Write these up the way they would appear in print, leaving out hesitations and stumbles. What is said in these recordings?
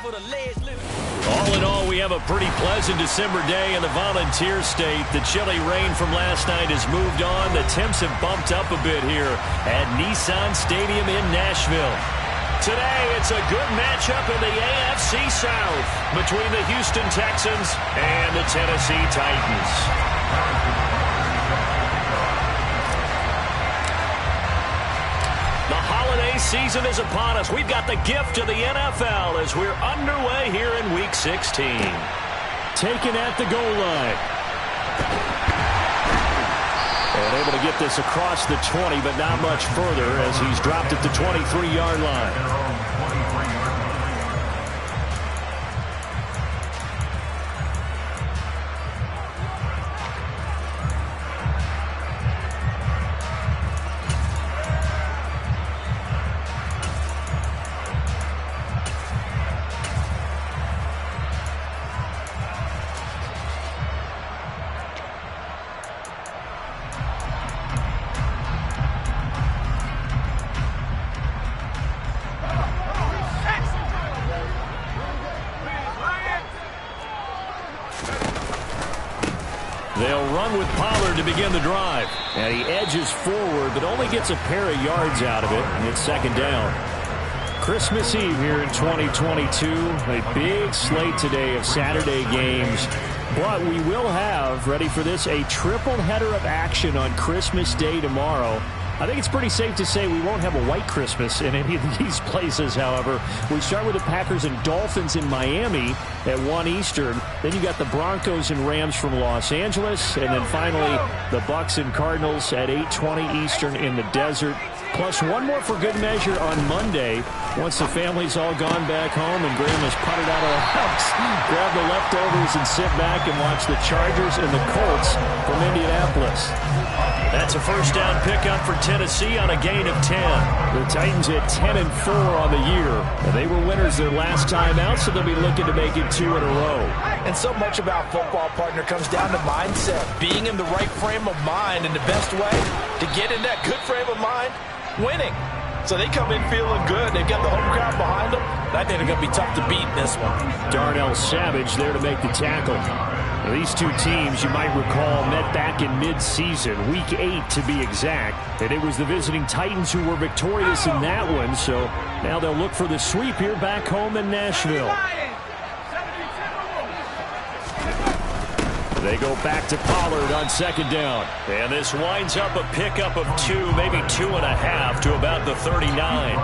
All in all, we have a pretty pleasant December day in the Volunteer State. The chilly rain from last night has moved on. The temps have bumped up a bit here at Nissan Stadium in Nashville. Today, it's a good matchup in the AFC South between the Houston Texans and the Tennessee Titans. The holiday season is upon us. We've got the gift of the NFL as we're underway here in Week 16. Taken at the goal line. And able to get this across the 20, but not much further as he's dropped at the 23-yard line. They'll run with Pollard to begin the drive. And he edges forward, but only gets a pair of yards out of it, and it's second down. Christmas Eve here in 2022. A big slate today of Saturday games. But we will have, ready for this, a triple header of action on Christmas Day tomorrow. I think it's pretty safe to say we won't have a white Christmas in any of these places, however. We start with the Packers and Dolphins in Miami at 1 Eastern. Then you got the Broncos and Rams from Los Angeles. And then finally, the Bucs and Cardinals at 8:20 Eastern in the desert. Plus one more for good measure on Monday. Once the family's all gone back home and Grandma's putted out of the house, grab the leftovers and sit back and watch the Chargers and the Colts from Indianapolis. That's a first down pickup for Tennessee on a gain of 10. The Titans at 10-4 on the year. And they were winners their last time out, so they'll be looking to make it 2 in a row. And so much about football, partner, comes down to mindset. Being in the right frame of mind, and the best way to get in that good frame of mind, winning. So they come in feeling good. They've got the home crowd behind them. I think they're going to be tough to beat in this one. Darnell Savage there to make the tackle. Now, these two teams, you might recall, met back in mid-season, Week 8 to be exact. And it was the visiting Titans who were victorious in that one. So now they'll look for the sweep here back home in Nashville. They go back to Pollard on second down. And this winds up a pickup of 2, maybe 2.5 to about the 39.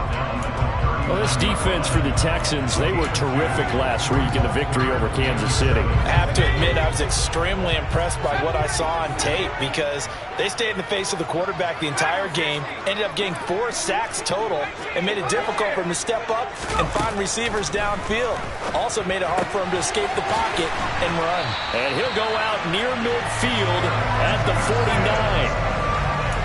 Well, this defense for the Texans, they were terrific last week in the victory over Kansas City. I have to admit, I was extremely impressed by what I saw on tape because they stayed in the face of the quarterback the entire game, ended up getting 4 sacks total, and made it difficult for him to step up and find receivers downfield. Also made it hard for him to escape the pocket and run. And he'll go out near midfield at the 49.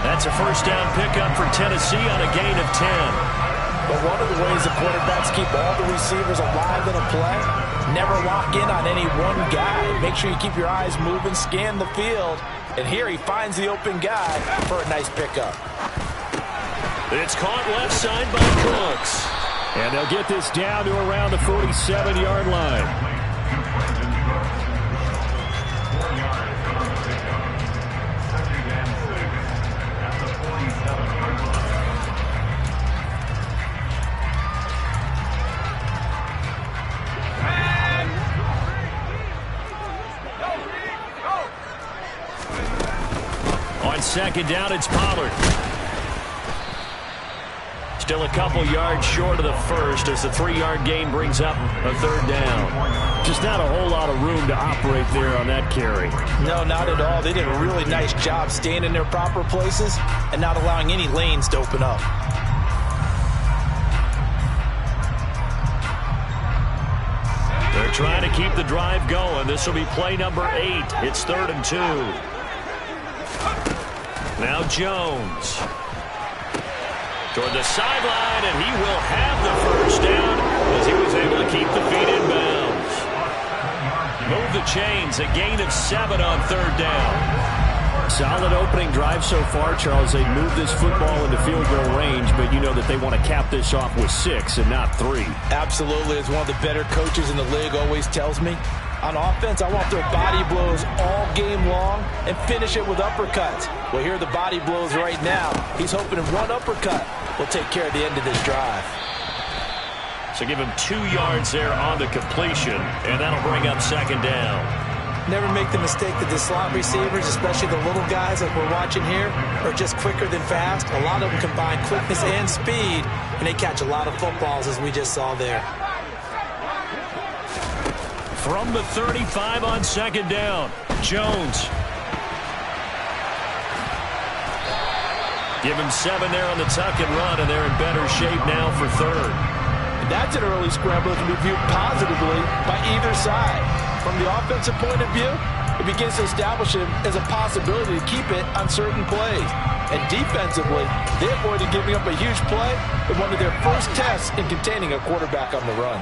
That's a first down pickup for Tennessee on a gain of 10. But one of the ways the quarterbacks keep all the receivers alive in a play, never lock in on any one guy. Make sure you keep your eyes moving, scan the field. And here he finds the open guy for a nice pickup. It's caught left side by Cooks. And they'll get this down to around the 47-yard line. On second down, it's Pollard. Still a couple yards short of the first as the 3-yard gain brings up a third down. Just not a whole lot of room to operate there on that carry. No, not at all. They did a really nice job staying in their proper places and not allowing any lanes to open up. They're trying to keep the drive going. This will be play number 8. It's 3rd and 2. Now Jones toward the sideline, and he will have the first down as he was able to keep the feet in bounds. Move the chains, a gain of 7 on 3rd down. Solid opening drive so far, Charles. They moved this football into field goal range, but you know that they want to cap this off with 6 and not 3. Absolutely. As one of the better coaches in the league always tells me, on offense, I want their body blows all game long and finish it with uppercuts. Well, here are the body blows right now. He's hoping one uppercut will take care of the end of this drive. So give him 2 yards there on the completion, and that'll bring up second down. Never make the mistake that the slot receivers, especially the little guys like we're watching here, are just quicker than fast. A lot of them combine quickness and speed, and they catch a lot of footballs, as we just saw there. From the 35 on second down, Jones. Give him 7 there on the tuck and run, and they're in better shape now for third. That's an early scramble that can be viewed positively by either side. From the offensive point of view, it begins to establish him as a possibility to keep it on certain plays. And defensively, they avoided giving up a huge play in one of their first tests in containing a quarterback on the run.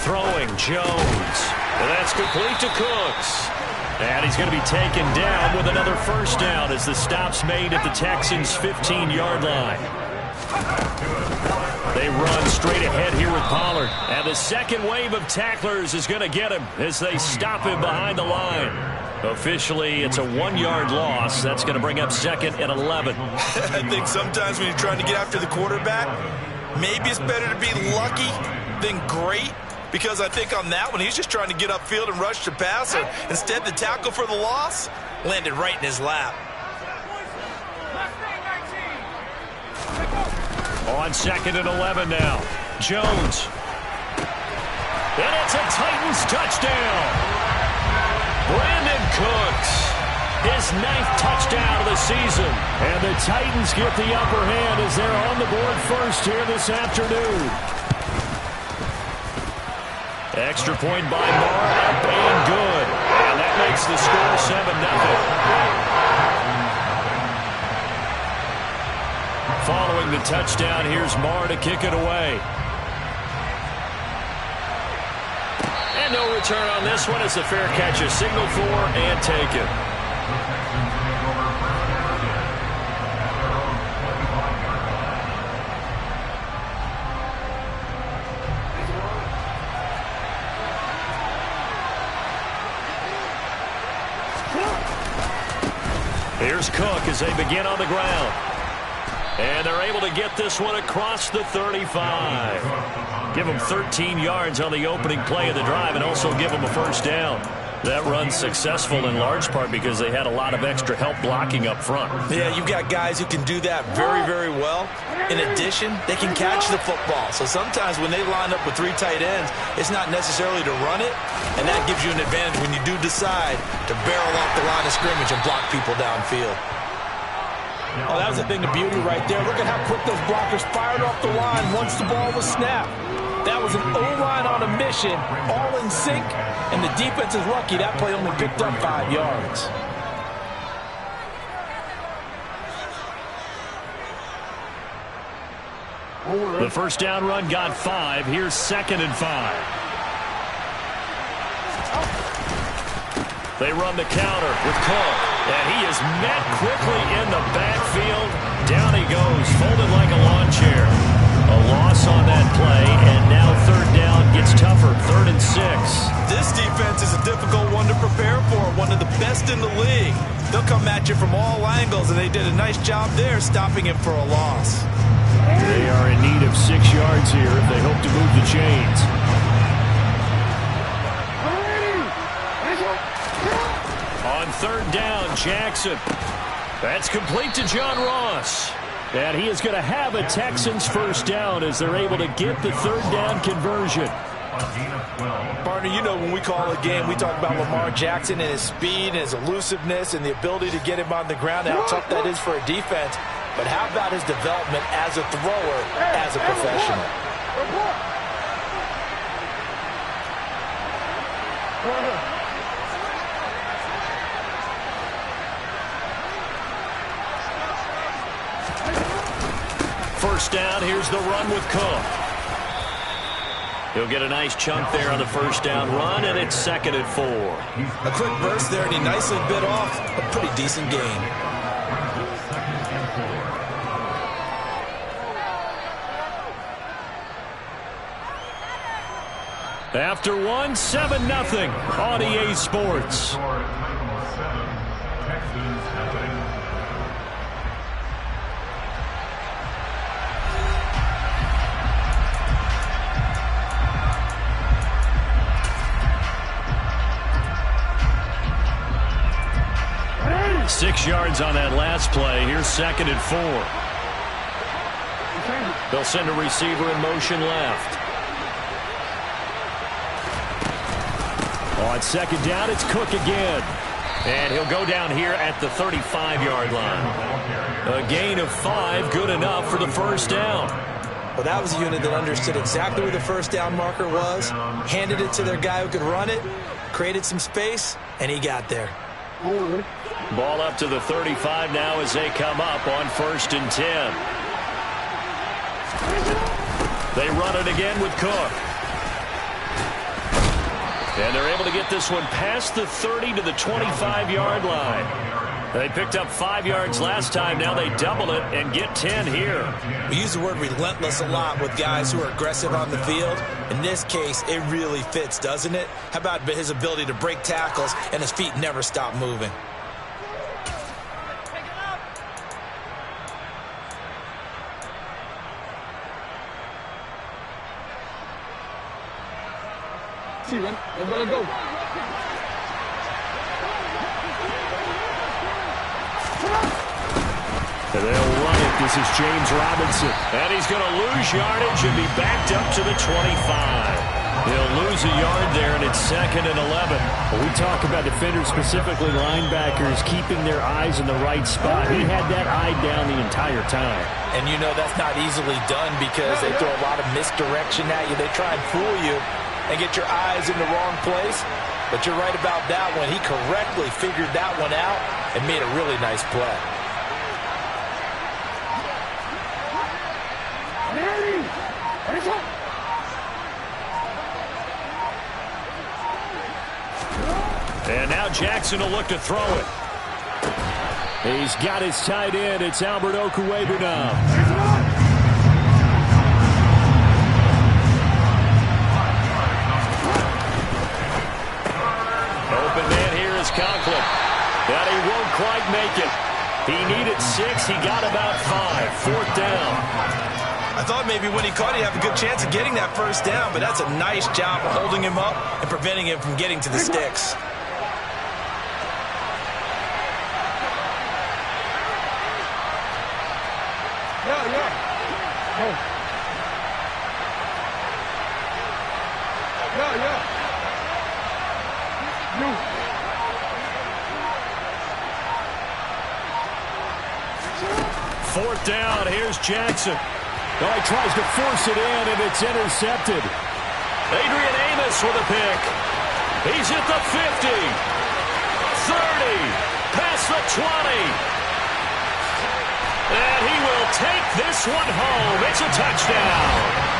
Throwing Jones. And that's complete to Cooks. And he's going to be taken down with another first down as the stop's made at the Texans' 15-yard line. They run straight ahead here with Pollard. And the second wave of tacklers is going to get him as they stop him behind the line. Officially, it's a 1-yard loss. That's going to bring up second and 11. I think sometimes when you're trying to get after the quarterback, maybe it's better to be lucky than great. Because I think on that one, he's just trying to get upfield and rush the passer. Instead, the tackle for the loss landed right in his lap. On second and 11 now. Jones. And it's a Titans touchdown. Brandon Cooks. His 9th touchdown of the season. And the Titans get the upper hand as they're on the board first here this afternoon. Extra point by Moore, up and good. And that makes the score 7-0. Following the touchdown, here's Moore to kick it away. And no return on this one. It's a fair catch, a signal for and taken. Here's Cook as they begin on the ground. And they're able to get this one across the 35. Give them 13 yards on the opening play of the drive and also give them a first down. That run's successful in large part because they had a lot of extra help blocking up front. Yeah, you've got guys who can do that very, very well. In addition, they can catch the football. So sometimes when they line up with 3 tight ends, it's not necessarily to run it, and that gives you an advantage when you do decide to barrel off the line of scrimmage and block people downfield. Oh, that was a thing of beauty right there. Look at how quick those blockers fired off the line once the ball was snapped. That was an O-line on a mission, all in sync, and the defense is lucky that play only picked up 5 yards. The first down run got 5. Here's second and 5. They run the counter with Cook, and he is met quickly in the backfield. Down he goes, folded like a lawn chair. A loss on that play, and now third down gets tougher, 3rd and 6. This defense is a difficult one to prepare for, one of the best in the league. They'll come at you from all angles, and they did a nice job there stopping him for a loss. They are in need of 6 yards here if they hope to move the chains. On third down, Jackson. That's complete to John Ross. And he is going to have a Texans first down as they're able to get the third down conversion. Partner, you know when we call a game, we talk about Lamar Jackson and his speed and his elusiveness and the ability to get him on the ground and how tough that is for a defense. But how about his development as a thrower, as a professional? First down, here's the run with Cook. He'll get a nice chunk there on the first down run, and it's 2nd and 4. A quick burst there, and he nicely bit off a pretty decent gain. After 1, 7-0 on EA Sports. Six yards on that last play. Here's 2nd and 4. They'll send a receiver in motion left. On 2nd down, it's Cook again. And he'll go down here at the 35-yard line. A gain of 5, good enough for the first down. Well, that was a unit that understood exactly where the first down marker was, handed it to their guy who could run it, created some space, and he got there. Ball up to the 35 now as they come up on 1st and 10. They run it again with Cook. And they're able to get this one past the 30 to the 25-yard line. They picked up 5 yards last time. Now they double it and get 10 here. We use the word relentless a lot with guys who are aggressive on the field. In this case, it really fits, doesn't it? How about his ability to break tackles and his feet never stop moving? See, man. Let's go. They'll run it. This is James Robinson. And he's going to lose yardage and be backed up to the 25. He'll lose a yard there, and it's 2nd and 11. Well, we talk about defenders, specifically linebackers, keeping their eyes in the right spot. He had that eye down the entire time. And you know that's not easily done because they throw a lot of misdirection at you. They try and fool you and get your eyes in the wrong place. But you're right about that one. He correctly figured that one out and made a really nice play. And now Jackson will look to throw it. He's got his tight end. It's Albert Okuwebu now. Open man here is Conklin. But he won't quite make it. He needed 6. He got about 5. 4th down. I thought maybe when he caught it, he'd have a good chance of getting that first down, but that's a nice job of holding him up and preventing him from getting to the sticks. Fourth down, here's Jackson. Oh, he tries to force it in, and it's intercepted. Adrian Amos with a pick. He's at the 50. 30. Past the 20. And he will take this one home. It's a touchdown.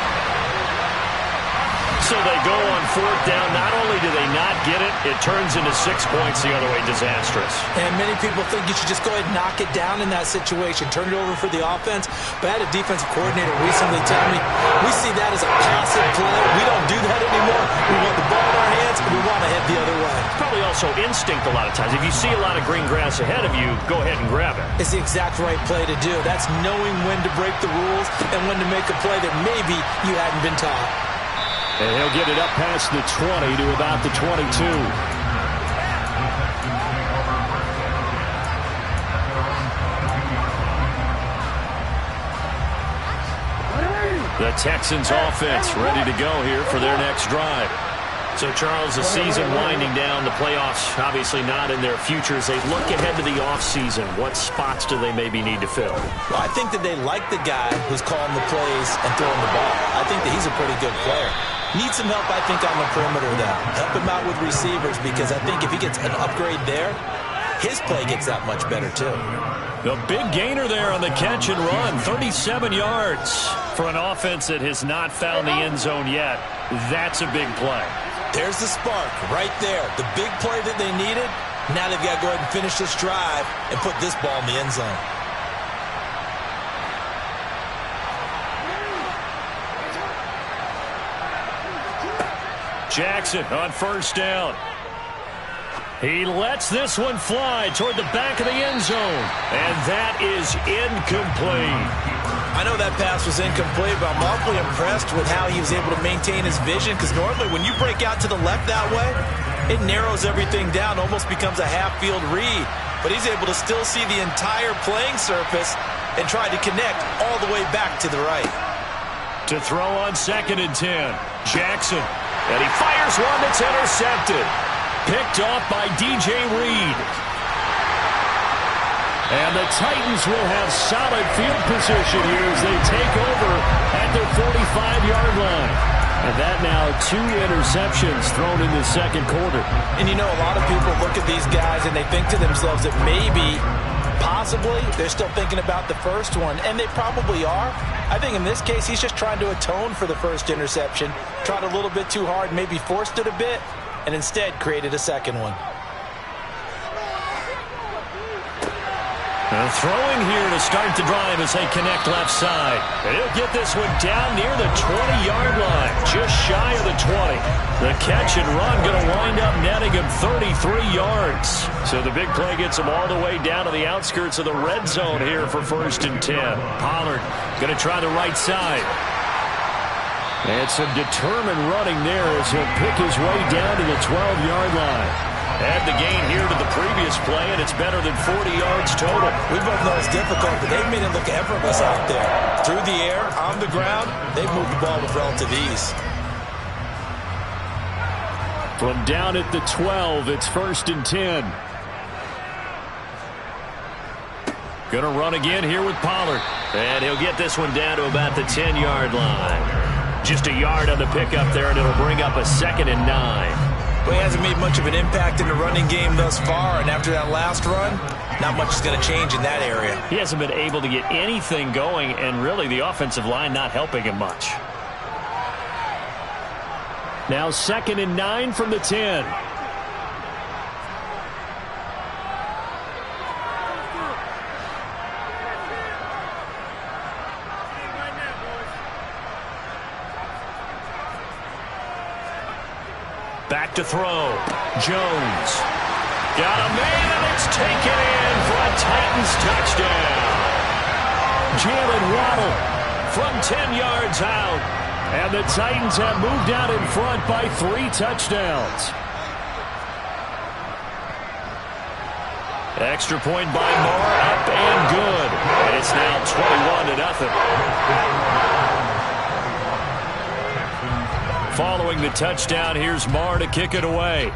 So they go on 4th down. Not only do they not get it, it turns into 6 points the other way. Disastrous. And many people think you should just go ahead and knock it down in that situation. Turn it over for the offense. But I had a defensive coordinator recently tell me, we see that as a passive play. We don't do that anymore. We want the ball in our hands, and we want to head the other way. It's probably also instinct a lot of times. If you see a lot of green grass ahead of you, go ahead and grab it. It's the exact right play to do. That's knowing when to break the rules and when to make a play that maybe you hadn't been taught. And he'll get it up past the 20 to about the 22. The Texans offense ready to go here for their next drive. So, Charles, the season winding down, the playoffs obviously not in their future. As they look ahead to the offseason, what spots do they maybe need to fill? Well, I think that they like the guy who's calling the plays and throwing the ball. I think that he's a pretty good player. Needs some help, I think, on the perimeter, though. Help him out with receivers because I think if he gets an upgrade there, his play gets that much better too. The big gainer there on the catch and run, 37 yards. For an offense that has not found the end zone yet, that's a big play. There's the spark right there. The big play that they needed. Now they've got to go ahead and finish this drive and put this ball in the end zone. Jackson on first down. He lets this one fly toward the back of the end zone. And that is incomplete. I know that pass was incomplete, but I'm awfully impressed with how he was able to maintain his vision, because normally when you break out to the left that way, it narrows everything down, almost becomes a half-field read. But he's able to still see the entire playing surface and try to connect all the way back to the right. To throw on 2nd and 10, Jackson. And he fires one that's intercepted. Picked off by DJ Reed. And the Titans will have solid field position here as they take over at their 45-yard line. And that now 2 interceptions thrown in the second quarter. And you know, a lot of people look at these guys and they think to themselves that maybe, possibly, they're still thinking about the first one. And they probably are. I think in this case, he's just trying to atone for the first interception. Tried a little bit too hard, maybe forced it a bit, and instead created a second one. And throwing here to start the drive as they connect left side. And he'll get this one down near the 20-yard line, just shy of the 20. The catch and run going to wind up netting him 33 yards. So the big play gets him all the way down to the outskirts of the red zone here for 1st and 10. Pollard going to try the right side. And some determined running there as he'll pick his way down to the 12-yard line. Add the gain here to the previous play, and it's better than 40 yards total. We both know it's difficult, but they've made it look effortless out there. Through the air, on the ground, they've moved the ball with relative ease. From down at the 12, it's 1st and 10. Going to run again here with Pollard. And he'll get this one down to about the 10-yard line. Just a yard on the pickup there, and it'll bring up a 2nd and 9. Well, he hasn't made much of an impact in the running game thus far, and after that last run, not much is going to change in that area. He hasn't been able to get anything going, and really the offensive line not helping him much. Now 2nd and 9 from the 10. Back to throw. Jones. Got a man, and it's taken in for a Titans touchdown. Jalen Waddle from 10 yards out. And the Titans have moved out in front by 3 touchdowns. Extra point by Moore, up and good. And it's now 21-0. Following the touchdown, here's Marr to kick it away.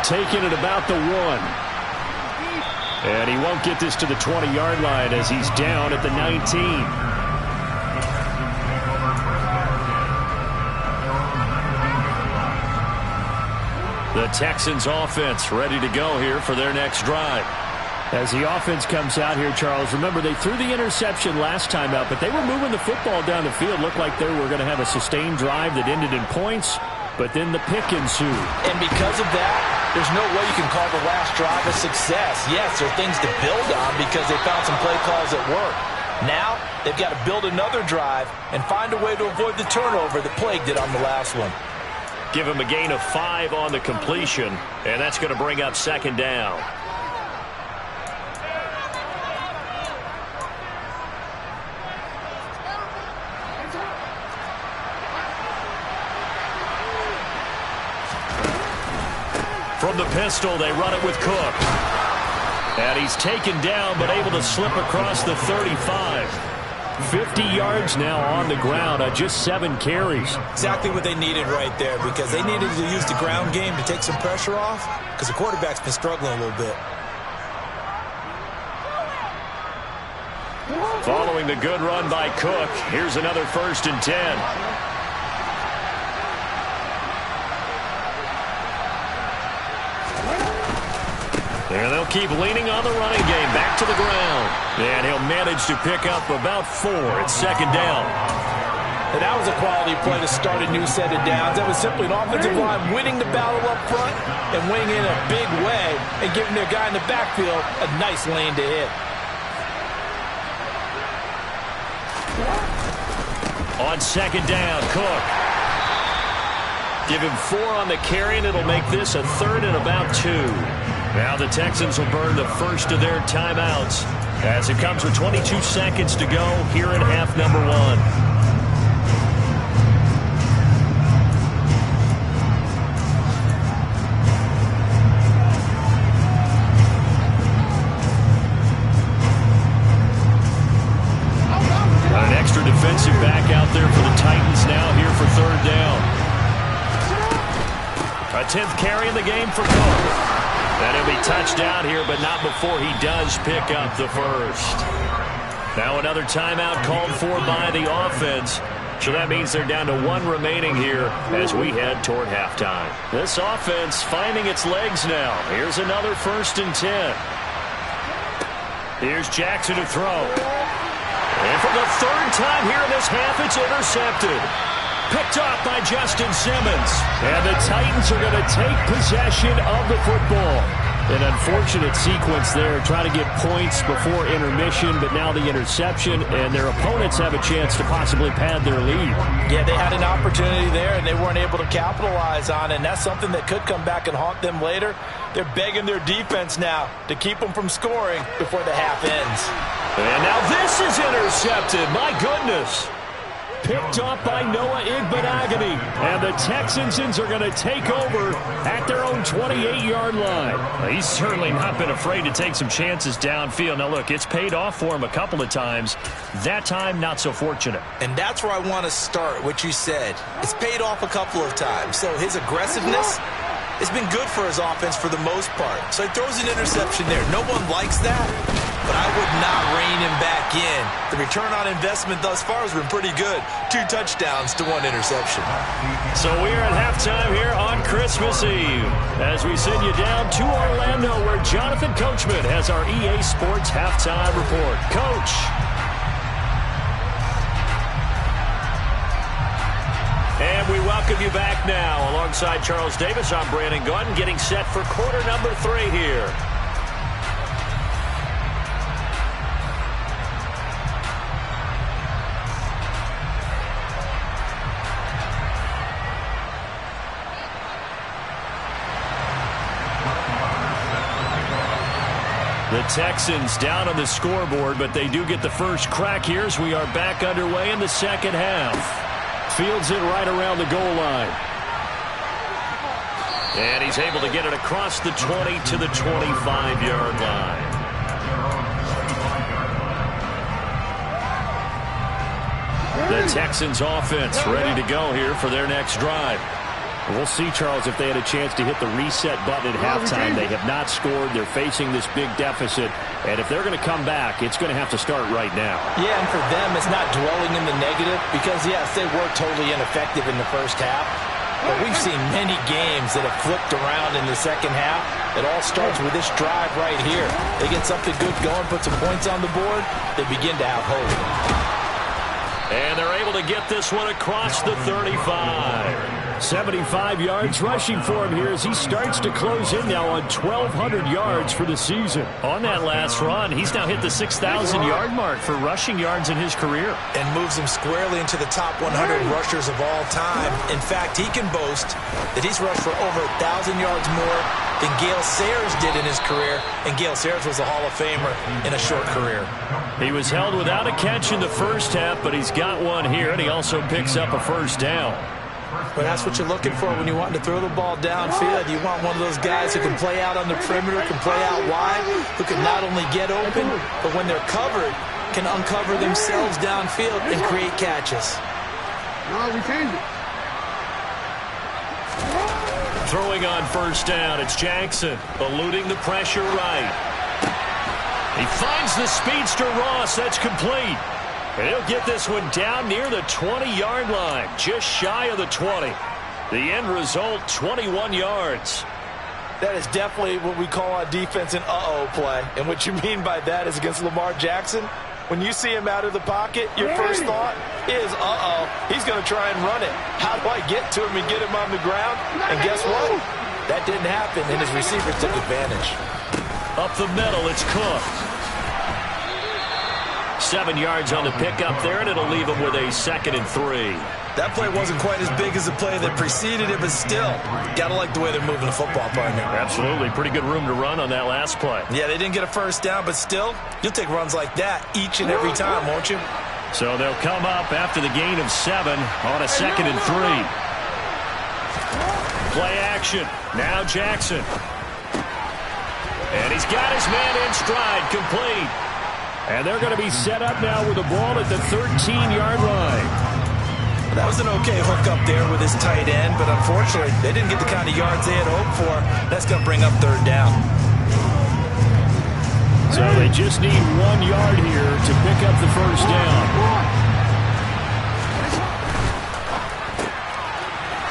Taking it about the 1. And he won't get this to the 20-yard line as he's down at the 19. The Texans offense ready to go here for their next drive. As the offense comes out here, Charles, remember they threw the interception last time out, but they were moving the football down the field. Looked like they were going to have a sustained drive that ended in points, but then the pick ensued. And because of that, there's no way you can call the last drive a success. Yes, there are things to build on because they found some play calls that work. Now, they've got to build another drive and find a way to avoid the turnover that plagued it on the last one. Give him a gain of 5 on the completion, and that's going to bring up 2nd down. From the pistol, they run it with Cook. And he's taken down, but able to slip across the 35. 50 yards now on the ground on just 7 carries. Exactly what they needed right there, because they needed to use the ground game to take some pressure off, because the quarterback's been struggling a little bit. Following the good run by Cook, here's another 1st and 10. And they'll keep leaning on the running game. Back to the ground. And he'll manage to pick up about 4. It's second down. And that was a quality play to start a new set of downs. That was simply an offensive line winning the battle up front and winning in a big way and giving their guy in the backfield a nice lane to hit. On second down, Cook. Give him 4 on the carry, and it'll make this a 3rd and about 2. Now the Texans will burn the first of their timeouts as it comes with 22 seconds to go here in half number 1. Defensive back out there for the Titans now here for 3rd down. A 10th carry in the game for Cook. And he'll be touchdown here, but not before he does pick up the first. Now another timeout called for by the offense. So that means they're down to 1 remaining here as we head toward halftime. This offense finding its legs now. Here's another 1st and 10. Here's Jackson to throw. And for the 3rd time here in this half, it's intercepted. Picked off by Justin Simmons. And the Titans are going to take possession of the football. An unfortunate sequence there, trying to get points before intermission, but now the interception, and their opponents have a chance to possibly pad their lead. Yeah, they had an opportunity there, and they weren't able to capitalize on it, and that's something that could come back and haunt them later. They're begging their defense now to keep them from scoring before the half ends. And now this is intercepted. My goodness. Picked off by Noah Igbenogany. And the Texans are going to take over at their own 28-yard line. He's certainly not been afraid to take some chances downfield. Now, look, it's paid off for him a couple of times. That time, not so fortunate. And that's where I want to start, what you said. It's paid off a couple of times. So his aggressiveness has been good for his offense for the most part. So he throws an interception there. No one likes that, but I would not rein him back in. The return on investment thus far has been pretty good. 2 touchdowns to 1 interception. So we are at halftime here on Christmas Eve as we send you down to Orlando where Jonathan Coachman has our EA Sports halftime report. Coach. And we welcome you back now. Alongside Charles Davis, I'm Brandon Gaudin, getting set for quarter number 3 here. The Texans down on the scoreboard, but they do get the first crack here as we are back underway in the second half. Fields it right around the goal line. And he's able to get it across the 20 to the 25-yard line. The Texans offense ready to go here for their next drive. We'll see, Charles, if they had a chance to hit the reset button at halftime. They have not scored. They're facing this big deficit. And if they're going to come back, it's going to have to start right now. Yeah, and for them, it's not dwelling in the negative because, yes, they were totally ineffective in the first half. But we've seen many games that have flipped around in the second half. It all starts with this drive right here. They get something good going, put some points on the board, they begin to have hope. And they're able to get this one across the 35. 75 yards rushing for him here as he starts to close in now on 1,200 yards for the season. On that last run, he's now hit the 6,000-yard mark for rushing yards in his career. And moves him squarely into the top 100 rushers of all time. In fact, he can boast that he's rushed for over 1,000 yards more than Gale Sayers did in his career. And Gale Sayers was a Hall of Famer in a short career. He was held without a catch in the first half, but he's got one here, and he also picks up a first down. But that's what you're looking for when you want to throw the ball downfield. You want one of those guys who can play out on the perimeter, can play out wide, who can not only get open, but when they're covered, can uncover themselves downfield and create catches. No, we changed it. Throwing on first down, it's Jackson, eluding the pressure right. He finds the speedster Ross. That's complete. And he'll get this one down near the 20-yard line, just shy of the 20. The end result, 21 yards. That is definitely what we call on defense an uh-oh play. And what you mean by that is against Lamar Jackson, when you see him out of the pocket, your first thought is, uh-oh, he's going to try and run it. How do I get to him and get him on the ground? And guess what? That didn't happen, and his receivers took advantage. Up the middle, it's Cook. 7 yards on the pickup there, and it'll leave him with a 2nd and 3. That play wasn't quite as big as the play that preceded it, but still, got to like the way they're moving the football, partner. Absolutely. Pretty good room to run on that last play. Yeah, they didn't get a first down, but still, you'll take runs like that each and every time, won't you? So they'll come up after the gain of 7 on a 2nd and 3. Play action. Now Jackson. And he's got his man in stride, complete. And they're going to be set up now with the ball at the 13-yard line. That was an okay hookup there with his tight end, but unfortunately, they didn't get the kind of yards they had hoped for. That's going to bring up 3rd down. So they just need 1 yard here to pick up the first down.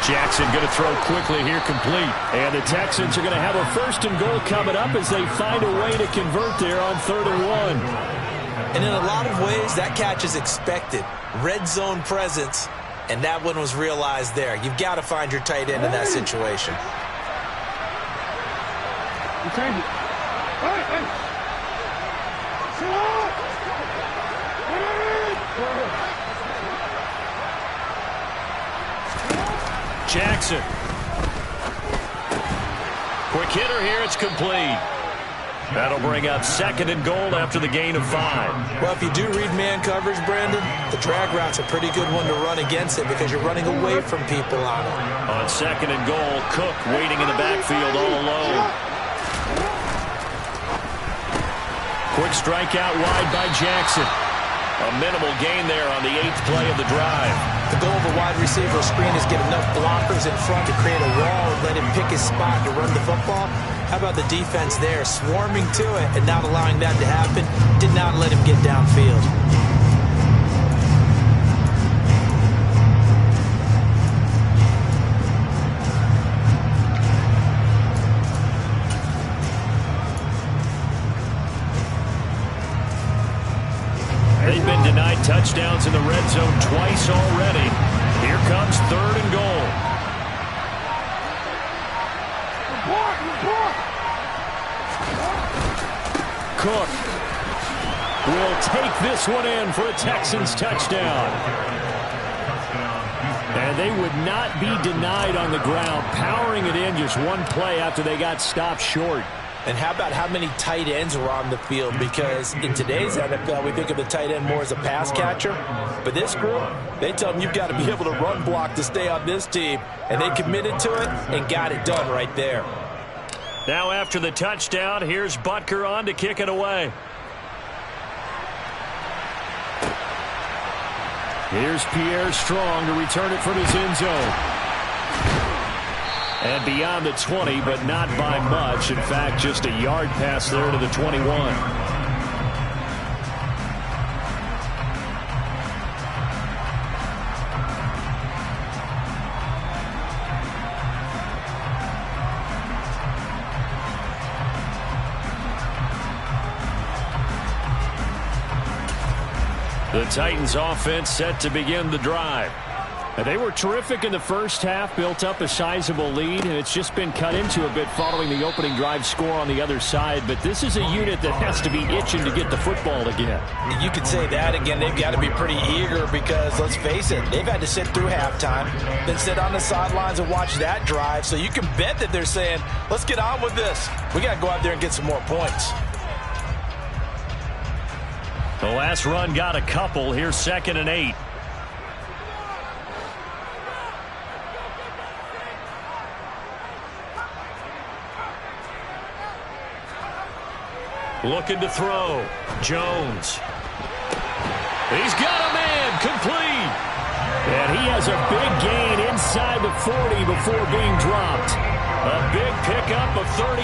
Jackson going to throw quickly here, complete. And the Texans are going to have a 1st and goal coming up as they find a way to convert there on 3rd and 1. And in a lot of ways, that catch is expected. Red zone presence, and that one was realized there. You've got to find your tight end in that situation. Jackson. Quick hitter here, it's complete. That'll bring up 2nd and goal after the gain of 5. Well, if you do read man coverage, Brandon, the drag route's a pretty good one to run against it because you're running away from people on it. On 2nd and goal, Cook waiting in the backfield all alone. Quick strikeout wide by Jackson. A minimal gain there on the 8th play of the drive. The goal of a wide receiver screen is get enough blockers in front to create a wall and let him pick his spot to run the football. How about the defense there, swarming to it and not allowing that to happen? Did not let him get downfield. They've been denied touchdowns in the red zone twice already. Here comes 3rd and goal. Cook will take this one in for a Texans touchdown. And they would not be denied on the ground, powering it in just one play after they got stopped short. And how about how many tight ends were on the field? Because in today's NFL, we think of the tight end more as a pass catcher. But this group, they tell them you've got to be able to run block to stay on this team. And they committed to it and got it done right there. Now after the touchdown, here's Butker on to kick it away. Here's Pierre Strong to return it from his end zone. And beyond the 20, but not by much. In fact, just a yard pass there to the 21. The Titans offense set to begin the drive. They were terrific in the first half, built up a sizable lead, and it's just been cut into a bit following the opening drive score on the other side. But this is a unit that has to be itching to get the football again. You could say that again. They've got to be pretty eager because, let's face it, they've had to sit through halftime, then sit on the sidelines and watch that drive. So you can bet that they're saying, let's get on with this. We got to go out there and get some more points. The last run got a couple. Here's 2nd and 8. Looking to throw. Jones. He's got a man. Complete. And he has a big gain inside the 40 before being dropped. A big pickup of 38.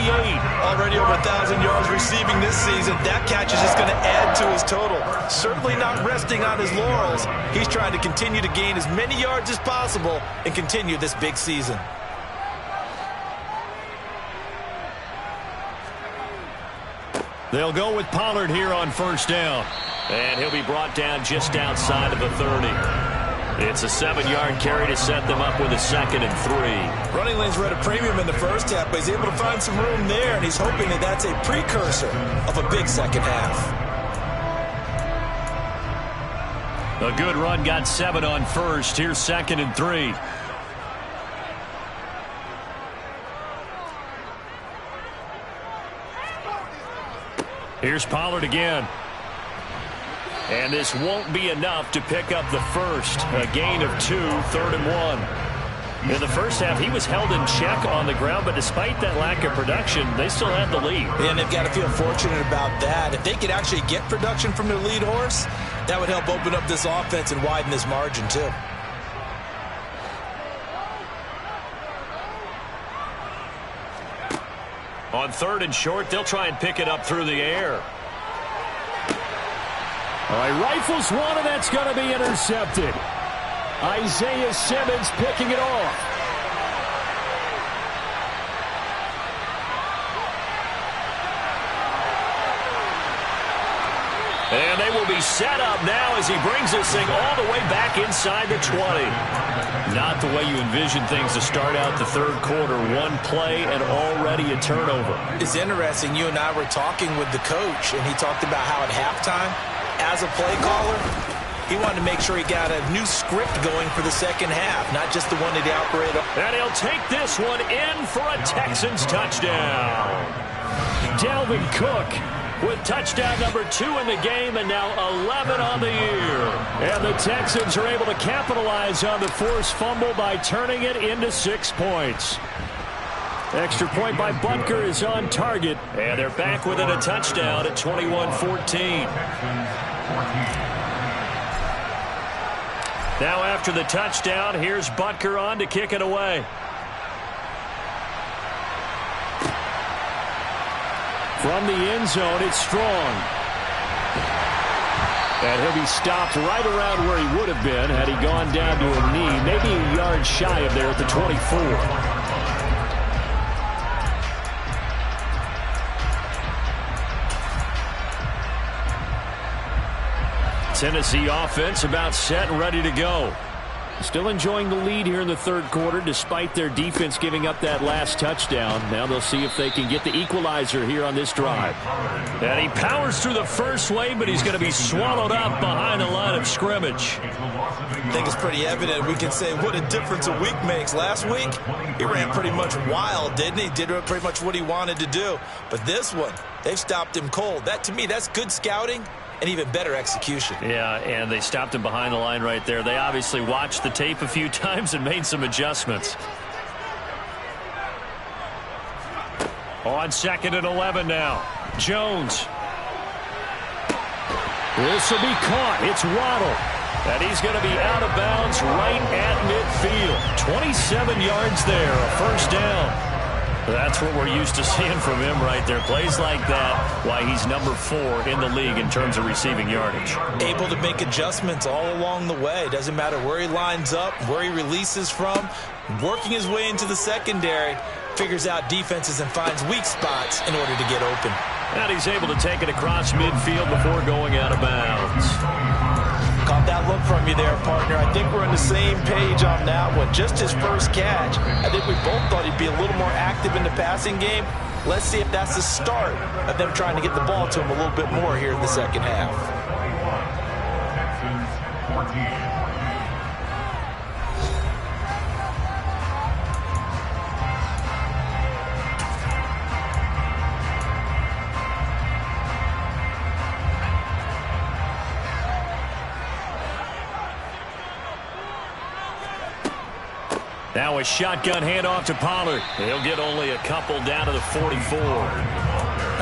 Already over 1,000 yards receiving this season. That catch is just going to add to his total. Certainly not resting on his laurels. He's trying to continue to gain as many yards as possible and continue this big season. They'll go with Pollard here on first down. And he'll be brought down just outside of the 30. It's a 7-yard carry to set them up with a 2nd and 3. Running lanes were at a premium in the first half, but he's able to find some room there, and he's hoping that that's a precursor of a big second half. A good run got 7 on first. Here's 2nd and 3. Here's Pollard again. And this won't be enough to pick up the first. A gain of 2, 3rd and 1. In the first half, he was held in check on the ground, but despite that lack of production, they still had the lead. And they've got to feel fortunate about that. If they could actually get production from their lead horse, that would help open up this offense and widen this margin too. On 3rd and short, they'll try and pick it up through the air. All right, rifles one, and that's going to be intercepted. Isaiah Simmons picking it off. And they will be set up now as he brings this thing all the way back inside the 20. Not the way you envision things to start out the third quarter. One play and already a turnover. It's interesting. You and I were talking with the coach, and he talked about how at halftime, as a play caller, he wanted to make sure he got a new script going for the second half, not just the one that he operated on. And he'll take this one in for a Texans touchdown. Dalvin Cook with touchdown number 2 in the game, and now 11 on the year. And the Texans are able to capitalize on the forced fumble by turning it into 6 points. Extra point by Butker is on target, and they're back within a touchdown at 21-14. Now after the touchdown, here's Butker on to kick it away. From the end zone, it's Strong. And he'll be stopped right around where he would have been had he gone down to a knee, maybe a yard shy of there at the 24. Tennessee offense about set and ready to go. Still enjoying the lead here in the third quarter despite their defense giving up that last touchdown. Now they'll see if they can get the equalizer here on this drive. And he powers through the first wave, but he's going to be swallowed up behind the line of scrimmage. I think it's pretty evident. We can say what a difference a week makes. Last week, he ran pretty much wild, didn't he? Did pretty much what he wanted to do. But this one, they've stopped him cold. That, to me, that's good scouting and even better execution. Yeah, and they stopped him behind the line right there. They obviously watched the tape a few times and made some adjustments. On 2nd and 11 now. Jones. This will be caught. It's Waddle. And he's going to be out of bounds right at midfield. 27 yards there, a first down. That's what we're used to seeing from him right there. Plays like that, why he's number 4 in the league in terms of receiving yardage. Able to make adjustments all along the way. Doesn't matter where he lines up, where he releases from. Working his way into the secondary, figures out defenses and finds weak spots in order to get open. And he's able to take it across midfield before going out of bounds. Caught that look from you there, partner. I think we're on the same page on that one. Just his first catch. I think we both thought he'd be a little more active in the passing game. Let's see if that's the start of them trying to get the ball to him a little bit more here in the second half. Now a shotgun handoff to Pollard. He'll get only a couple down to the 44. All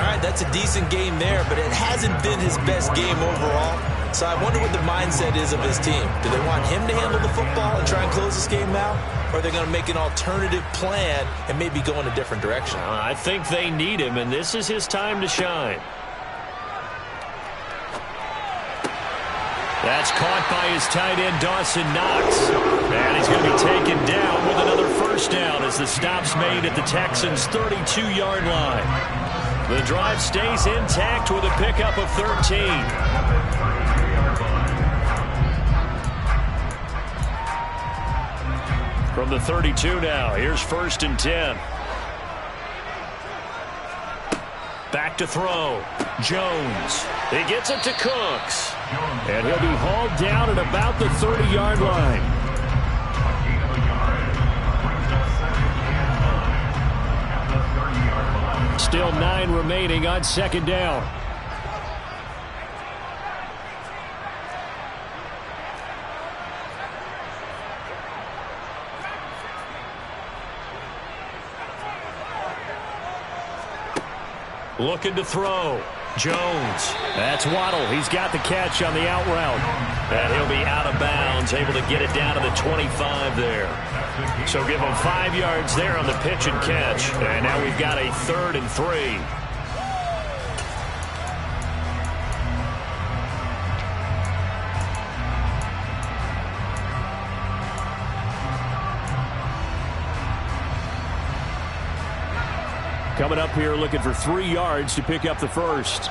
right, that's a decent game there, but it hasn't been his best game overall. So I wonder what the mindset is of his team. Do they want him to handle the football and try and close this game out? Or are they going to make an alternative plan and maybe go in a different direction? I think they need him, and this is his time to shine. That's caught by his tight end, Dawson Knox. And he's going to be taken down with another first down as the stop's made at the Texans' 32-yard line. The drive stays intact with a pickup of 13. From the 32 now, here's 1st and 10. Back to throw. Jones. He gets it to Cooks. And he'll be hauled down at about the 30-yard line. Still 9 remaining on 2nd down. Looking to throw. Jones. That's Waddle. He's got the catch on the out route. And he'll be out of bounds, able to get it down to the 25 there. So give him 5 yards there on the pitch and catch. And now we've got a 3rd and 3. Coming up here looking for 3 yards to pick up the first.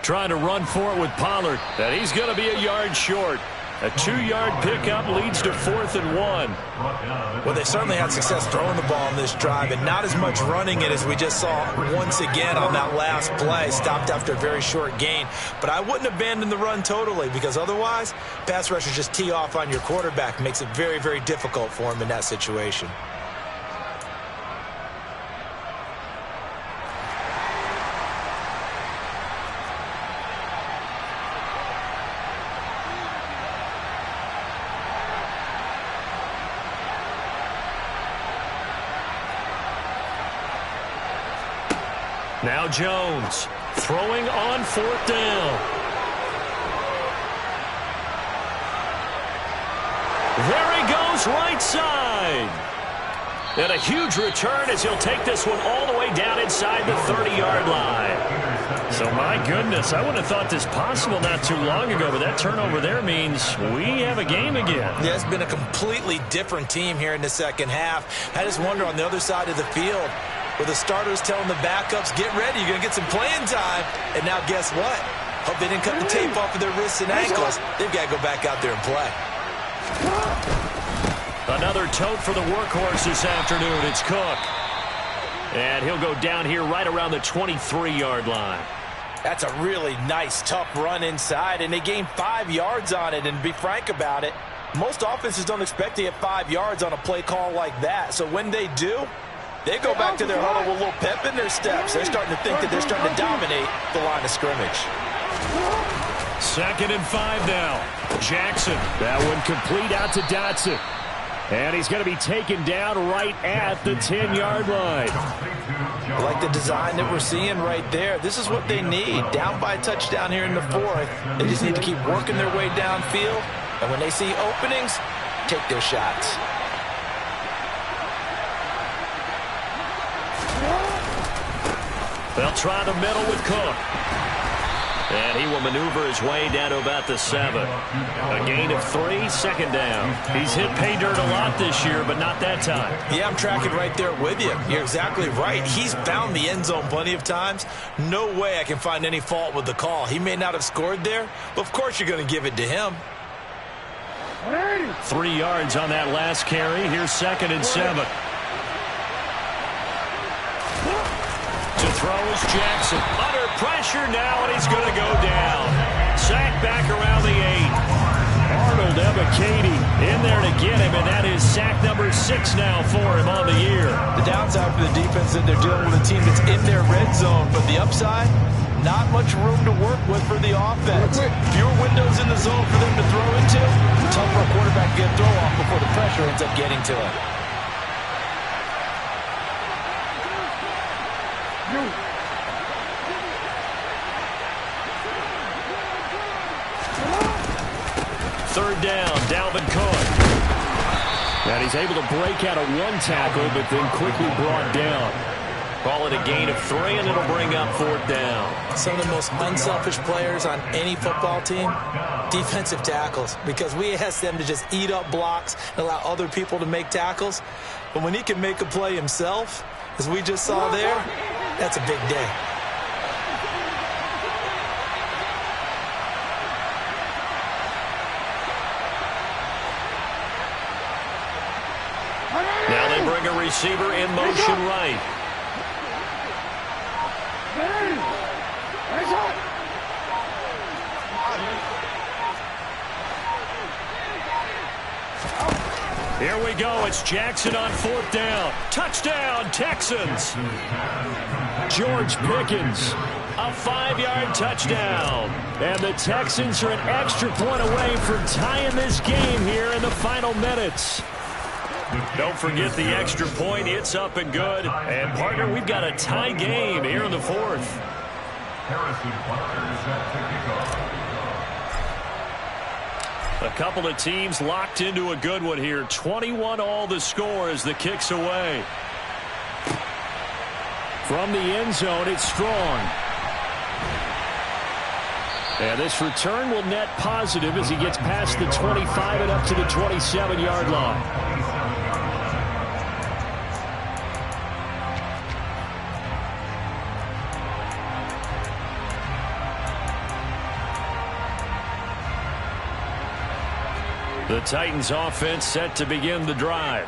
Trying to run for it with Pollard. And he's going to be a yard short. A 2-yard pickup leads to 4th and 1. Well, they certainly had success throwing the ball on this drive, and not as much running it as we just saw once again on that last play. Stopped after a very short gain. But I wouldn't abandon the run totally, because otherwise, pass rushers just tee off on your quarterback. Makes it very, very difficult for him in that situation. Now Jones throwing on 4th down. There he goes, right side. And a huge return as he'll take this one all the way down inside the 30-yard line. So, my goodness, I wouldn't have thought this possible not too long ago, but that turnover there means we have a game again. Yeah, it's been a completely different team here in the second half. I just wonder on the other side of the field, where the starters telling the backups, get ready, you're going to get some playing time. And now guess what? Hope they didn't cut the tape off of their wrists and ankles. They've got to go back out there and play. Another tote for the workhorse this afternoon. It's Cook. And he'll go down here right around the 23-yard line. That's a really nice, tough run inside, and they gained 5 yards on it. And to be frank about it, most offenses don't expect to get 5 yards on a play call like that. So when they do, they go back to their huddle with a little pep in their steps. They're starting to think that they're starting to dominate the line of scrimmage. 2nd and 5 now. Jackson. That one complete out to Dotson. And he's going to be taken down right at the 10-yard line. I like the design that we're seeing right there. This is what they need. Down by a touchdown here in the 4th. They just need to keep working their way downfield. And when they see openings, take their shots. They'll try the middle with Cook. And he will maneuver his way down to about the 7. A gain of 3, 2nd down. He's hit pay dirt a lot this year, but not that time. Yeah, I'm tracking right there with you. You're exactly right. He's found the end zone plenty of times. No way I can find any fault with the call. He may not have scored there, but of course you're going to give it to him. 3 yards on that last carry. Here's 2nd and 7. To throw is Jackson. Under pressure now, and he's going to go down. Sack back around the 8. Arnold Ebiketie in there to get him, and that is sack number 6 now for him on the year. The downside for the defense that they're dealing with a team that's in their red zone, but the upside, not much room to work with for the offense. Fewer windows in the zone for them to throw into. Tough for a quarterback to get a throw off before the pressure ends up getting to him. Third down, Dalvin Cook. And he's able to break out of 1 tackle, but then quickly brought down. Call it a gain of 3, and it'll bring up 4th down. Some of the most unselfish players on any football team, defensive tackles, because we ask them to just eat up blocks and allow other people to make tackles. But when he can make a play himself, as we just saw there, that's a big day. Now they bring a receiver in motion right. Here we go. It's Jackson on 4th down. Touchdown, Texans. George Pickens, a 5-yard touchdown. And the Texans are an extra point away from tying this game here in the final minutes. Don't forget the extra point. It's up and good. And, partner, we've got a tie game here in the 4th. A couple of teams locked into a good one here. 21-all the score as the kick's away. From the end zone, it's Strong. And this return will net positive as he gets past the 25 and up to the 27-yard line. The Titans offense set to begin the drive.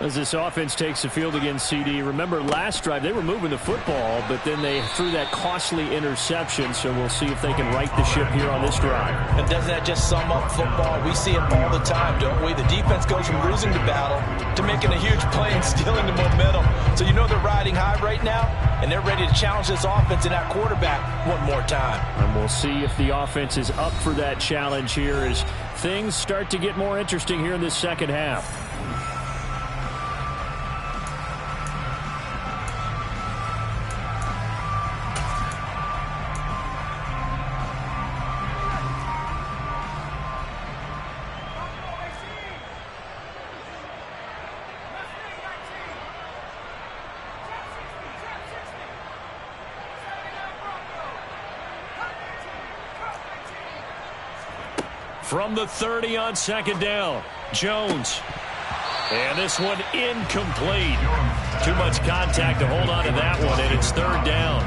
As this offense takes the field against CD, remember last drive they were moving the football, but then they threw that costly interception, so we'll see if they can right the ship here on this drive. And doesn't that just sum up football? We see it all the time, don't we? The defense goes from losing the battle to making a huge play and stealing the momentum. So you know they're riding high right now, and they're ready to challenge this offense and that quarterback one more time. And we'll see if the offense is up for that challenge here as things start to get more interesting here in this second half. From the 30 on 2nd down, Jones. And this one incomplete. Too much contact to hold on to that one, and it's 3rd down.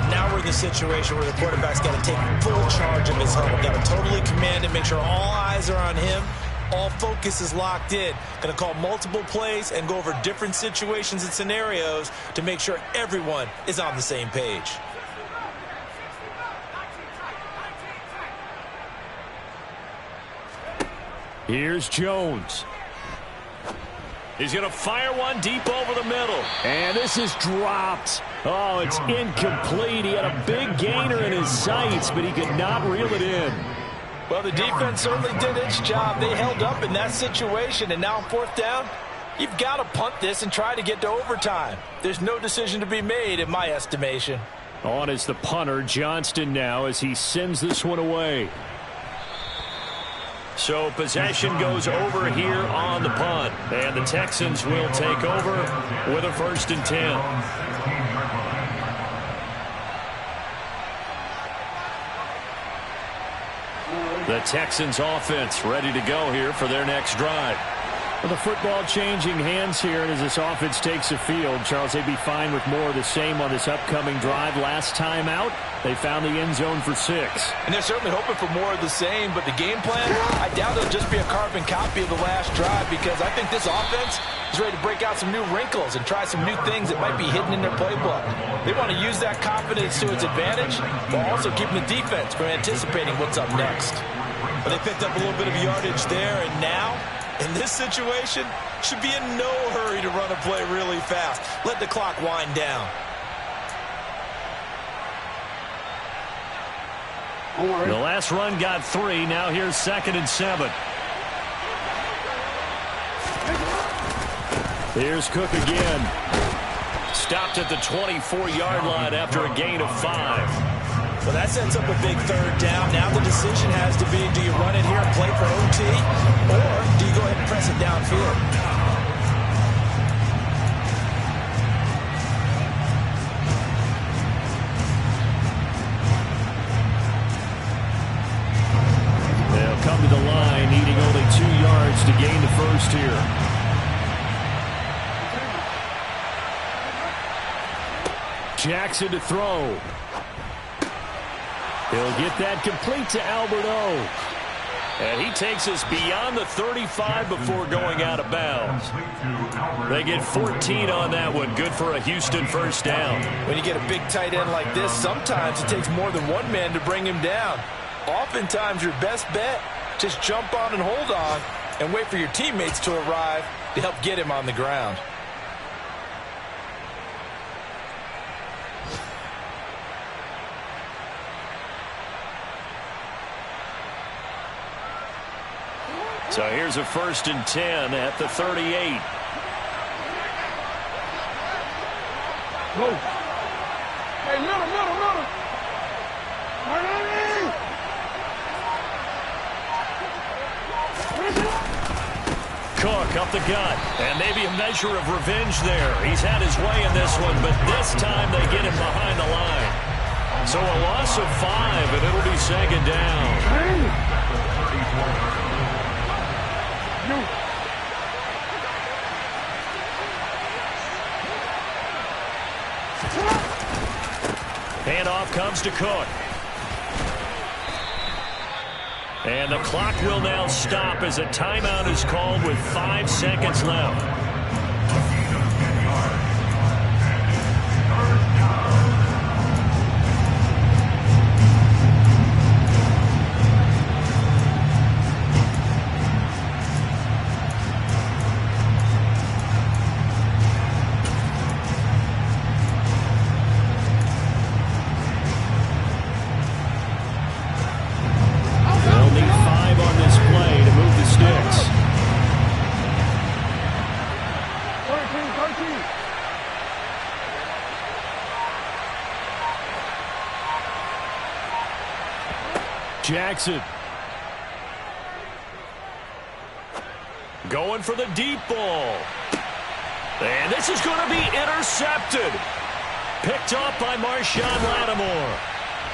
Now we're in the situation where the quarterback's got to take full charge of his huddle. Got to totally command it, make sure all eyes are on him. All focus is locked in. Going to call multiple plays and go over different situations and scenarios to make sure everyone is on the same page. Here's Jones. He's going to fire one deep over the middle. And this is dropped. Oh, it's incomplete. He had a big gainer in his sights, but he could not reel it in. Well, the defense certainly did its job. They held up in that situation, and now on 4th down, you've got to punt this and try to get to overtime. There's no decision to be made in my estimation. On is the punter, Johnston, now as he sends this one away. So possession goes over here on the punt. And the Texans will take over with a 1st and 10. The Texans offense ready to go here for their next drive. Well, the football changing hands here, and as this offense takes the field, Charles, they'd be fine with more of the same on this upcoming drive. Last time out, they found the end zone for 6. And they're certainly hoping for more of the same, but the game plan, I doubt it'll just be a carbon copy of the last drive, because I think this offense is ready to break out some new wrinkles and try some new things that might be hidden in their playbook. They want to use that confidence to its advantage, while also keeping the defense from anticipating what's up next. But they picked up a little bit of yardage there, and now, in this situation, should be in no hurry to run a play really fast. Let the clock wind down. The last run got 3. Now here's 2nd and 7. Here's Cook again. Stopped at the 24-yard line after a gain of 5. Well, that sets up a big 3rd down. Now the decision has to be, do you run it here and play for OT, or do you go ahead and press it downfield? They'll come to the line, needing only 2 yards to gain the 1st here. Jackson to throw. He'll get that complete to Alberto. And he takes us beyond the 35 before going out of bounds. They get 14 on that one. Good for a Houston first down. When you get a big tight end like this, sometimes it takes more than one man to bring him down. Oftentimes, your best bet, just jump on and hold on and wait for your teammates to arrive to help get him on the ground. So here's a 1st and 10 at the 38. Go. Hey, middle. Cook up the gut. And maybe a measure of revenge there. He's had his way in this one, but this time they get him behind the line. So a loss of 5, and it'll be 2nd down. Handoff comes to Cook. And the clock will now stop as a timeout is called with 5 seconds left. Jackson. Going for the deep ball. And this is going to be intercepted. Picked off by Marshawn Lattimore.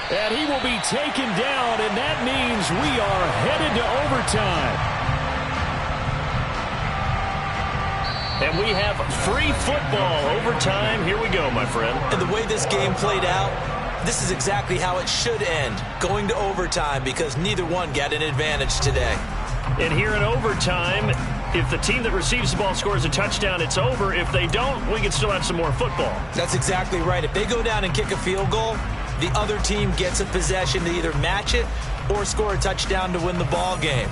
And he will be taken down, and that means we are headed to overtime. And we have free football overtime. Here we go, my friend. And the way this game played out, this is exactly how it should end, going to overtime, because neither one got an advantage today. And here in overtime, if the team that receives the ball scores a touchdown, it's over. If they don't, we can still have some more football. That's exactly right. If they go down and kick a field goal, the other team gets a possession to either match it or score a touchdown to win the ball game.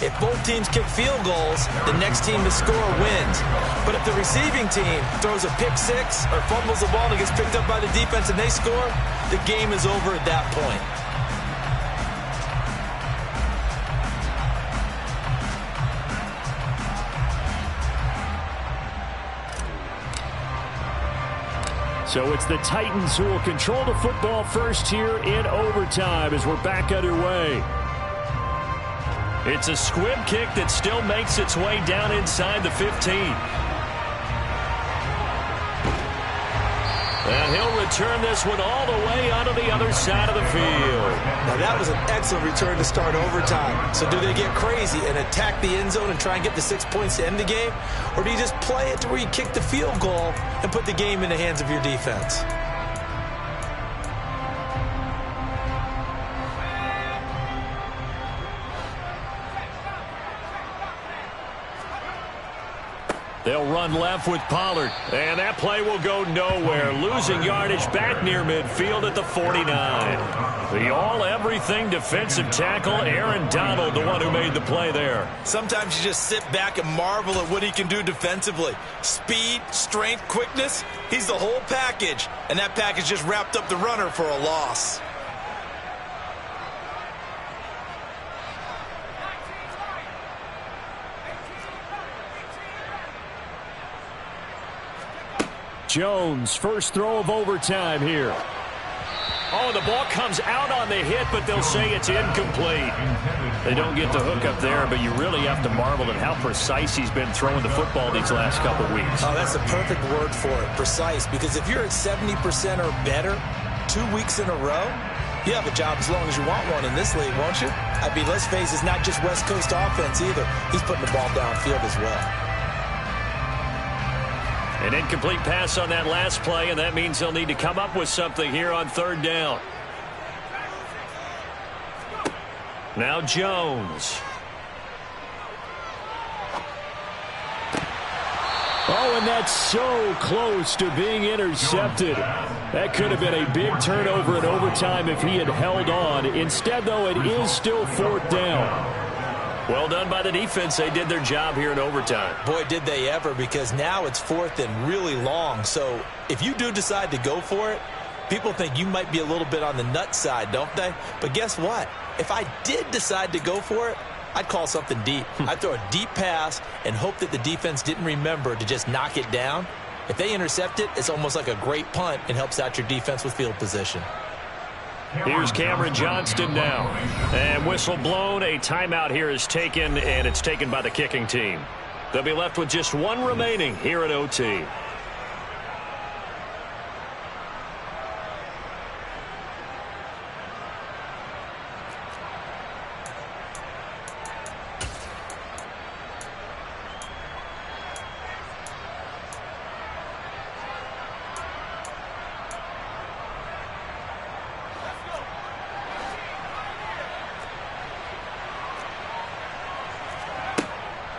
If both teams kick field goals, the next team to score wins. But if the receiving team throws a pick six or fumbles the ball and gets picked up by the defense and they score, the game is over at that point. So it's the Titans who will control the football first here in overtime as we're back underway. It's a squib kick that still makes its way down inside the 15. And he'll return this one all the way onto the other side of the field. Now that was an excellent return to start overtime. So do they get crazy and attack the end zone and try and get the 6 points to end the game? Or do you just play it to where you kick the field goal and put the game in the hands of your defense? They'll run left with Pollard. And that play will go nowhere. Losing yardage back near midfield at the 49. The all-everything defensive tackle, Aaron Donald, the one who made the play there. Sometimes you just sit back and marvel at what he can do defensively. Speed, strength, quickness, he's the whole package. And that package just wrapped up the runner for a loss. Jones, first throw of overtime here. Oh, the ball comes out on the hit, but they'll say it's incomplete. They don't get the hook up there, but you really have to marvel at how precise he's been throwing the football these last couple weeks. Oh, that's a perfect word for it, precise, because if you're at 70% or better 2 weeks in a row, you have a job as long as you want one in this league, won't you? I mean, let's face it, it's not just West Coast offense either. He's putting the ball downfield as well. An incomplete pass on that last play, and that means they'll need to come up with something here on third down. Now Jones. Oh, and that's so close to being intercepted. That could have been a big turnover in overtime if he had held on. Instead, though, it is still fourth down. Well done by the defense. They did their job here in overtime. Boy, did they ever, because now it's fourth and really long. So if you do decide to go for it, people think you might be a little bit on the nut side, don't they? But guess what? If I did decide to go for it, I'd call something deep. I'd throw a deep pass and hope that the defense didn't remember to just knock it down. If they intercept it, it's almost like a great punt and helps out your defense with field position. Here's Cameron Johnston now. And whistle blown. A timeout here is taken, and it's taken by the kicking team. They'll be left with just one remaining here at OT.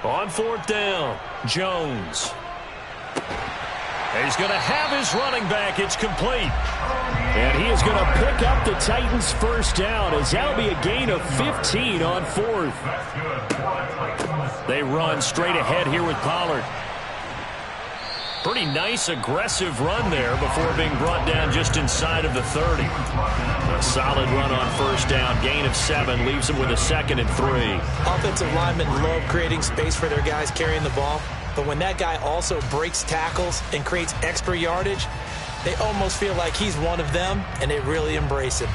On fourth down, Jones. He's going to have his running back. It's complete. And he is going to pick up the Titans' first down, as that'll be a gain of 15 on fourth. They run straight ahead here with Pollard. Pretty nice, aggressive run there before being brought down just inside of the 30. A solid run on first down. Gain of 7 leaves them with a 2nd and 3. Offensive linemen love creating space for their guys carrying the ball. But when that guy also breaks tackles and creates extra yardage, they almost feel like he's one of them, and they really embrace him.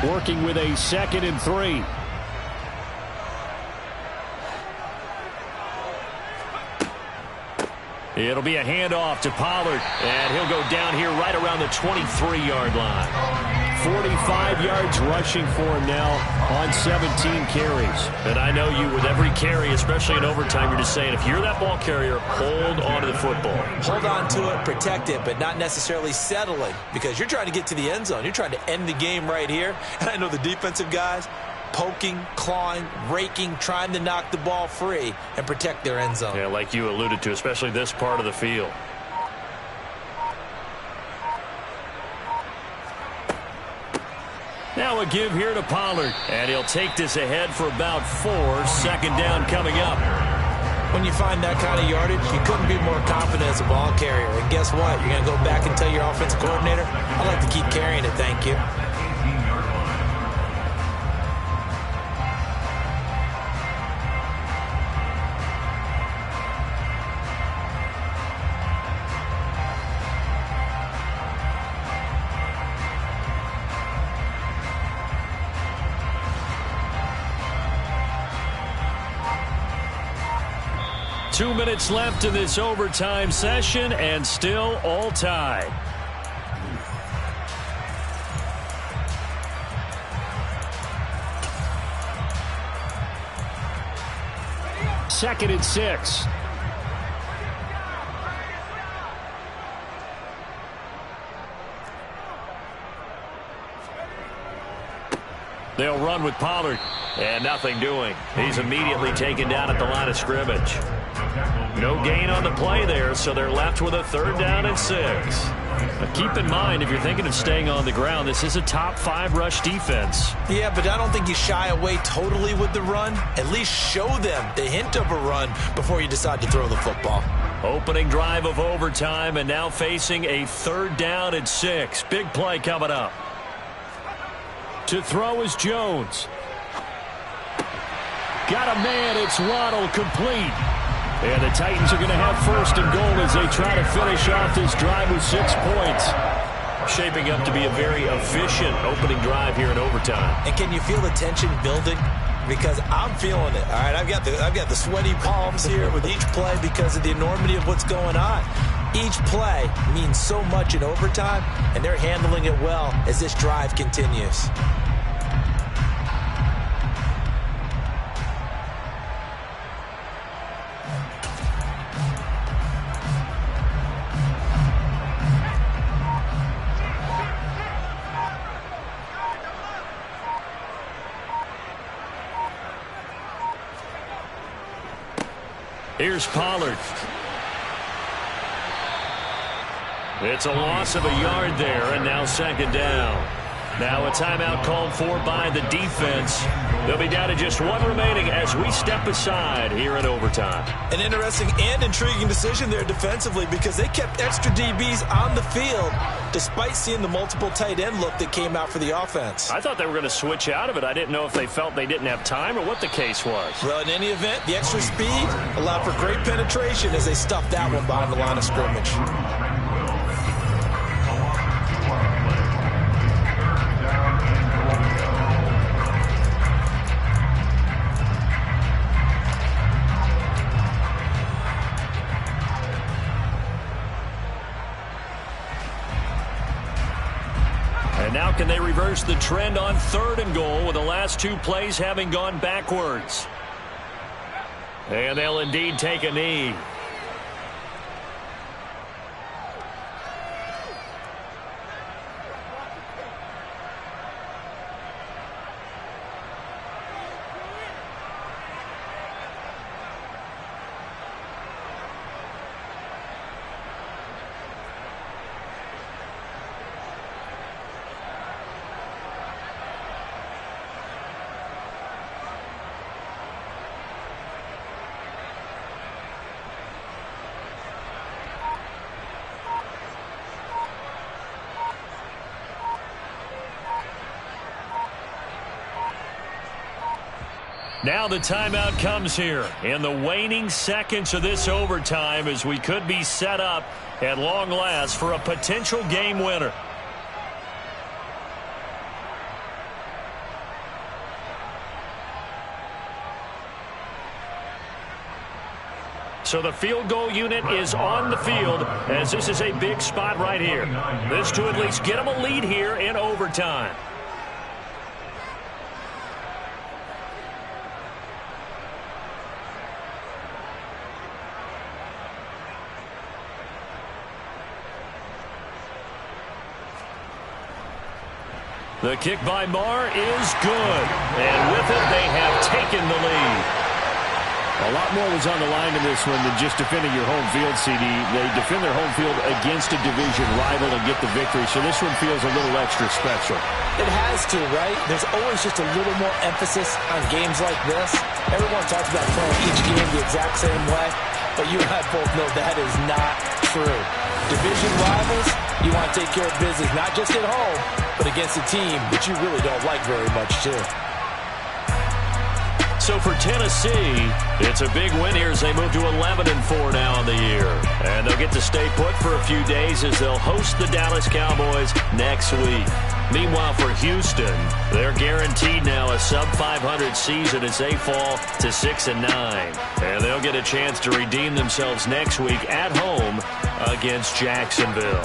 Working with a 2nd and 3. It'll be a handoff to Pollard, and he'll go down here right around the 23-yard line. 45 yards rushing for him now on 17 carries. And I know you, with every carry, especially in overtime, you're just saying, if you're that ball carrier, hold on to the football. Hold on to it, protect it, but not necessarily settling, because you're trying to get to the end zone. You're trying to end the game right here. And I know the defensive guys, poking, clawing, raking, trying to knock the ball free and protect their end zone. Yeah, like you alluded to, especially this part of the field. Now a give here to Pollard. And he'll take this ahead for about 4. 2nd down coming up. When you find that kind of yardage, you couldn't be more confident as a ball carrier. And guess what? You're going to go back and tell your offensive coordinator, I'd like to keep carrying it, thank you. Two minutes left in this overtime session, and still all tied. Second and 6. They'll run with Pollard, and nothing doing. He's immediately taken down at the line of scrimmage. No gain on the play there, so they're left with a 3rd down and 6. Now keep in mind, if you're thinking of staying on the ground, this is a top 5 rush defense. Yeah, but I don't think you shy away totally with the run. At least show them the hint of a run before you decide to throw the football. Opening drive of overtime, and now facing a 3rd down and 6. Big play coming up. To throw is Jones. Got a man. It's Waddle, complete. And the Titans are going to have 1st and goal as they try to finish off this drive with 6 points. Shaping up to be a very efficient opening drive here in overtime. And can you feel the tension building? Because I'm feeling it. All right, I've got the sweaty palms here with each play because of the enormity of what's going on. Each play means so much in overtime, and they're handling it well as this drive continues. here's Pollard. It's a loss of a yard there, and now second down. Now a timeout called for by the defense. They'll be down to just one remaining as we step aside here in overtime. An interesting and intriguing decision there defensively because they kept extra DBs on the field despite seeing the multiple tight end look that came out for the offense. I thought they were going to switch out of it. I didn't know if they felt they didn't have time or what the case was. Well, in any event, the extra speed allowed for great penetration as they stuffed that one behind the line of scrimmage. Now can they reverse the trend on 3rd and goal with the last 2 plays having gone backwards? And they'll indeed take a knee. Now the timeout comes here in the waning seconds of this overtime as we could be set up at long last for a potential game winner. So the field goal unit is on the field as this is a big spot right here. This to at least get them a lead here in overtime. The kick by Marr is good. And with it, they have taken the lead. A lot more was on the line in this one than just defending your home field, CD. They defend their home field against a division rival and get the victory. So this one feels a little extra special. It has to, right? There's always just a little more emphasis on games like this. Everyone talks about playing each game the exact same way. But you and I both know that is not true. Division rivals, you want to take care of business, not just at home, but against a team that you really don't like very much, too. So for Tennessee, it's a big win here as they move to 11-4 now in the year. And they'll get to stay put for a few days as they'll host the Dallas Cowboys next week. Meanwhile, for Houston, they're guaranteed now a sub-500 season as they fall to 6-9. And they'll get a chance to redeem themselves next week at home against Jacksonville.